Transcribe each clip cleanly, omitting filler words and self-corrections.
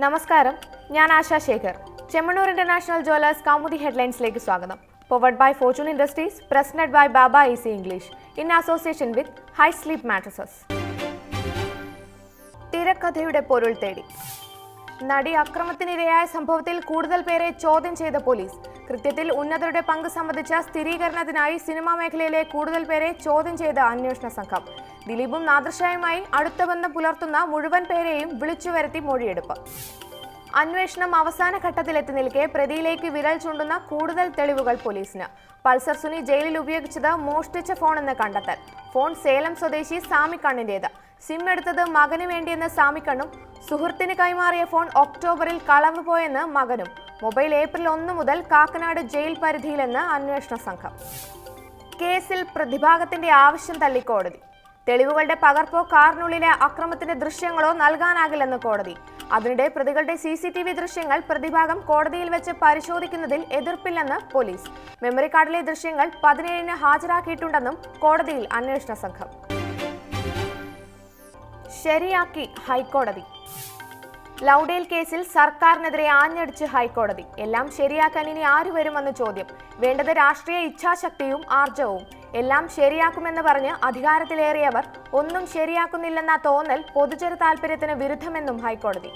നമസ്കാരം, ഞാൻ Asha Shekhar. Chemmanur International Jewellers Kaumudi ഹെഡ്ലൈൻസിലേക്ക് സ്വാഗതം. Powered by Fortune Industries, presented by Baba easy English, in association with high sleep mattresses. തിരക്കഥയുടെ പൊരുൾ തേടി. നടി അക്രമത്തിനിരയായ സംഭവത്തിൽ കൂടുതൽ പേരെ ചോദ്യം ചെയ്ത പോലീസ്. കൃത്യത്തിൽ ഉന്നതരുടെ പങ്ക് സംബന്ധിച്ച സ്ഥിരീകരണത്തിനായി സിനിമാ മേഖലയിലെ കൂടുതൽ പേരെ ചോദ്യം ചെയ്ത അന്വേഷണ സംഘം. ദിലീപും നാദൃശായുമായി അടുത്ത ബന്ധം പുലർത്തുന്ന മുഴുവൻ പേരെയും വിളിച്ചുവരുത്തി മൊഴിയെടുപ്പ്. അന്വേഷണം അവസാന ഘട്ടത്തിലെത്തി നിൽക്കെ പ്രതിയിലേക്ക് വിരൽ ചൂണ്ടുന്ന കൂടുതൽ തെളിവുകൾ പോലീസിന്. പൾസർ സുനി ജയിലിൽ ഉപയോഗിച്ചത് മോഷ്ടിച്ച ഫോണെന്ന് കണ്ടെത്തൽ. ഫോൺ സേലം സ്വദേശി സാമിക്കണ്ണിന്റേത്. സിം എടുത്തത് മകന് വേണ്ടിയെന്ന് സാമിക്കണ്ണും സുഹൃത്തിന് കൈമാറിയ ഫോൺ ഒക്ടോബറിൽ കളവ് പോയെന്ന് മകനും. മൊബൈൽ ഏപ്രിൽ 1 മുതൽ കാക്കനാട് ജയിൽ പരിധിയിലെന്ന് അന്വേഷണ സംഘം. കേസിൽ പ്രതിഭാഗത്തിന്റെ ആവശ്യം തള്ളി കോടതി. തെളിവുകളുടെ പകർപ്പോ കാറിനുള്ളിലെ അക്രമത്തിന്റെ ദൃശ്യങ്ങളോ നൽകാനാകില്ലെന്ന് കോടതി. അതിനിടെ പ്രതികളുടെ CCTV ദൃശ്യങ്ങൾ പ്രതിഭാഗം കോടതിയിൽ വെച്ച് പരിശോധിക്കുന്നതിൽ എതിർപ്പില്ലെന്ന് പോലീസ്. മെമ്മറി കാർഡിലെ ദൃശ്യങ്ങൾ 17-ന് ഹാജരാക്കിയിട്ടുണ്ടെന്നും കോടതിയിൽ അന്വേഷണ സംഘം. ശരിയാക്കി ഹൈക്കോടതി. ലൗഡേൽ കേസിൽ സർക്കാരിനെതിരെ ആഞ്ഞടിച്ച് ഹൈക്കോടതി. എല്ലാം ശരിയാക്കാൻ ഇനി ആര് വരുമെന്ന് ചോദ്യം. വേണ്ടത് രാഷ്ട്രീയ ഇച്ഛാശക്തിയും ആർജവവും. എല്ലാം ശരിയാക്കുമെന്ന് പറഞ്ഞ് അധികാരത്തിലേറിയവർ ഒന്നും ശരിയാക്കുന്നില്ലെന്ന തോന്നൽ പൊതുജന താൽപര്യത്തിന് വിരുദ്ധമെന്നും ഹൈക്കോടതി.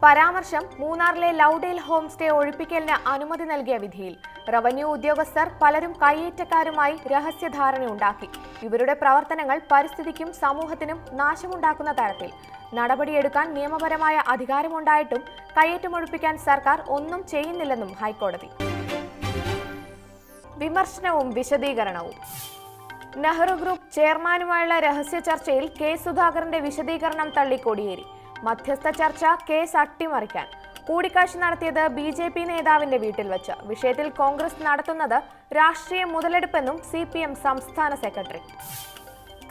പരാമർശം മൂന്നാറിലെ ലൗഡേൽ ഹോം സ്റ്റേ ഒഴിപ്പിക്കലിന് അനുമതി നൽകിയ വിധിയിൽ. റവന്യൂ ഉദ്യോഗസ്ഥർ പലരും കയ്യേറ്റക്കാരുമായി രഹസ്യധാരണയുണ്ടാക്കി. ഇവരുടെ പ്രവർത്തനങ്ങൾ പരിസ്ഥിതിക്കും സമൂഹത്തിനും നാശമുണ്ടാക്കുന്ന തരത്തിൽ. നടപടിയെടുക്കാൻ നിയമപരമായ അധികാരമുണ്ടായിട്ടും കയ്യേറ്റമൊഴിപ്പിക്കാൻ സർക്കാർ ഒന്നും ചെയ്യുന്നില്ലെന്നും ഹൈക്കോടതി. വിമർശനവും വിശദീകരണവും. നെഹ്റു ഗ്രൂപ്പ് ചെയർമാനുമായുള്ള രഹസ്യ ചർച്ചയിൽ കെ സുധാകരന്റെ വിശദീകരണം തള്ളി കോടിയേരി. മധ്യസ്ഥ ചർച്ച കേസ് അട്ടിമറിക്കാൻ. കൂടിക്കാഴ്ച നടത്തിയത് BJP നേതാവിന്റെ വീട്ടിൽ വെച്ച്. വിഷയത്തിൽ കോൺഗ്രസ് നടത്തുന്നത് രാഷ്ട്രീയ മുതലെടുപ്പെന്നും CPM സംസ്ഥാന സെക്രട്ടറി.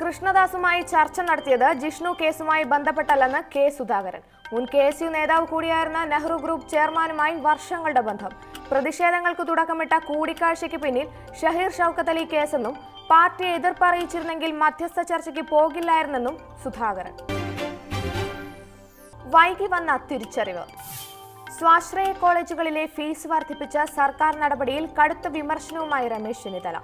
കൃഷ്ണദാസുമായി ചർച്ച നടത്തിയത് ജിഷ്ണു കേസുമായി ബന്ധപ്പെട്ടല്ലെന്ന് കെ സുധാകരൻ. മുൻ KSU നേതാവ് കൂടിയായിരുന്ന നെഹ്റു ഗ്രൂപ്പ് ചെയർമാനുമായി വർഷങ്ങളുടെ ബന്ധം. പ്രതിഷേധങ്ങൾക്ക് തുടക്കമിട്ട കൂടിക്കാഴ്ചയ്ക്ക് പിന്നിൽ ഷഹീർ ഷൗക്കത്ത് അലി കേസെന്നും പാർട്ടി എതിർപ്പ് അറിയിച്ചിരുന്നെങ്കിൽ മധ്യസ്ഥ ചർച്ചയ്ക്ക് പോകില്ലായിരുന്നെന്നും സുധാകരൻ. വൈകി വന്ന തിരിച്ചറിവ്. സ്വാശ്രയ കോളേജുകളിലെ ഫീസ് വർദ്ധിപ്പിച്ച സർക്കാർ നടപടിയിൽ കടുത്ത വിമർശനവുമായി രമേശ് ചെന്നിത്തല.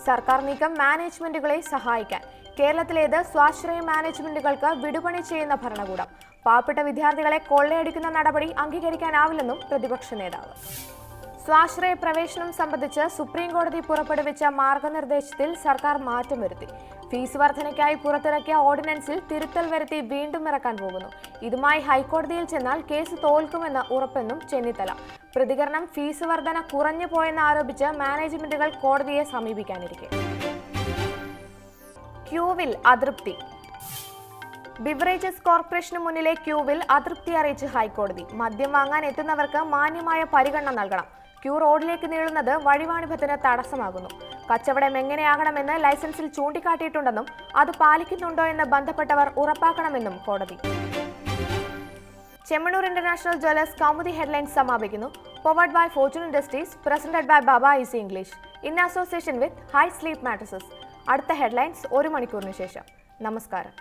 സർക്കാർ നീക്കം മാനേജ്മെന്റുകളെ സഹായിക്കാൻ. കേരളത്തിലേത് സ്വാശ്രയ മാനേജ്മെന്റുകൾക്ക് വിടുപണി ചെയ്യുന്ന ഭരണകൂടം. പാവപ്പെട്ട വിദ്യാർത്ഥികളെ കൊള്ളയടിക്കുന്ന നടപടി അംഗീകരിക്കാനാവില്ലെന്നും പ്രതിപക്ഷ നേതാവ്. സ്വാശ്രയ പ്രവേശനം സംബന്ധിച്ച് സുപ്രീം കോടതി പുറപ്പെടുവിച്ച മാർഗനിർദ്ദേശത്തിൽ സർക്കാർ മാറ്റം വരുത്തി. ഫീസ് വർധനയ്ക്കായി പുറത്തിറക്കിയ ഓർഡിനൻസിൽ തിരുത്തൽ വരുത്തി വീണ്ടും ഇറക്കാൻ പോകുന്നു. ഇതുമായി ഹൈക്കോടതിയിൽ ചെന്നാൽ കേസ് തോൽക്കുമെന്ന് ഉറപ്പെന്നും ചെന്നിത്തല. പ്രതികരണം ഫീസ് വർധന കുറഞ്ഞു പോയെന്ന് ആരോപിച്ച് മാനേജ്മെന്റുകൾ കോടതിയെ സമീപിക്കാനിരിക്കെ. ക്യൂവിൽ അതൃപ്തി. ബിവറേജസ് കോർപ്പറേഷന് മുന്നിലെ ക്യൂവിൽ അതൃപ്തി അറിയിച്ച് ഹൈക്കോടതി. മദ്യം വാങ്ങാൻ എത്തുന്നവർക്ക് മാന്യമായ പരിഗണന നൽകണം. ക്യൂ റോഡിലേക്ക് നീളുന്നത് വഴിവാണിഭത്തിന് തടസ്സമാകുന്നു. കച്ചവടം എങ്ങനെയാകണമെന്ന് ലൈസൻസിൽ ചൂണ്ടിക്കാട്ടിയിട്ടുണ്ടെന്നും അത് പാലിക്കുന്നുണ്ടോ എന്ന് ബന്ധപ്പെട്ടവർ ഉറപ്പാക്കണമെന്നും കോടതി. Chemmanur International Jewellers Kaumudi headlines സമാപിക്കുന്നു. Powered by Fortune Industries, presented by Baba easy English, in association with high sleep mattresses. അടുത്ത ഹെഡ്ലൈൻസ് 1 മണിക്കൂറിന് ശേഷം. നമസ്കാരം.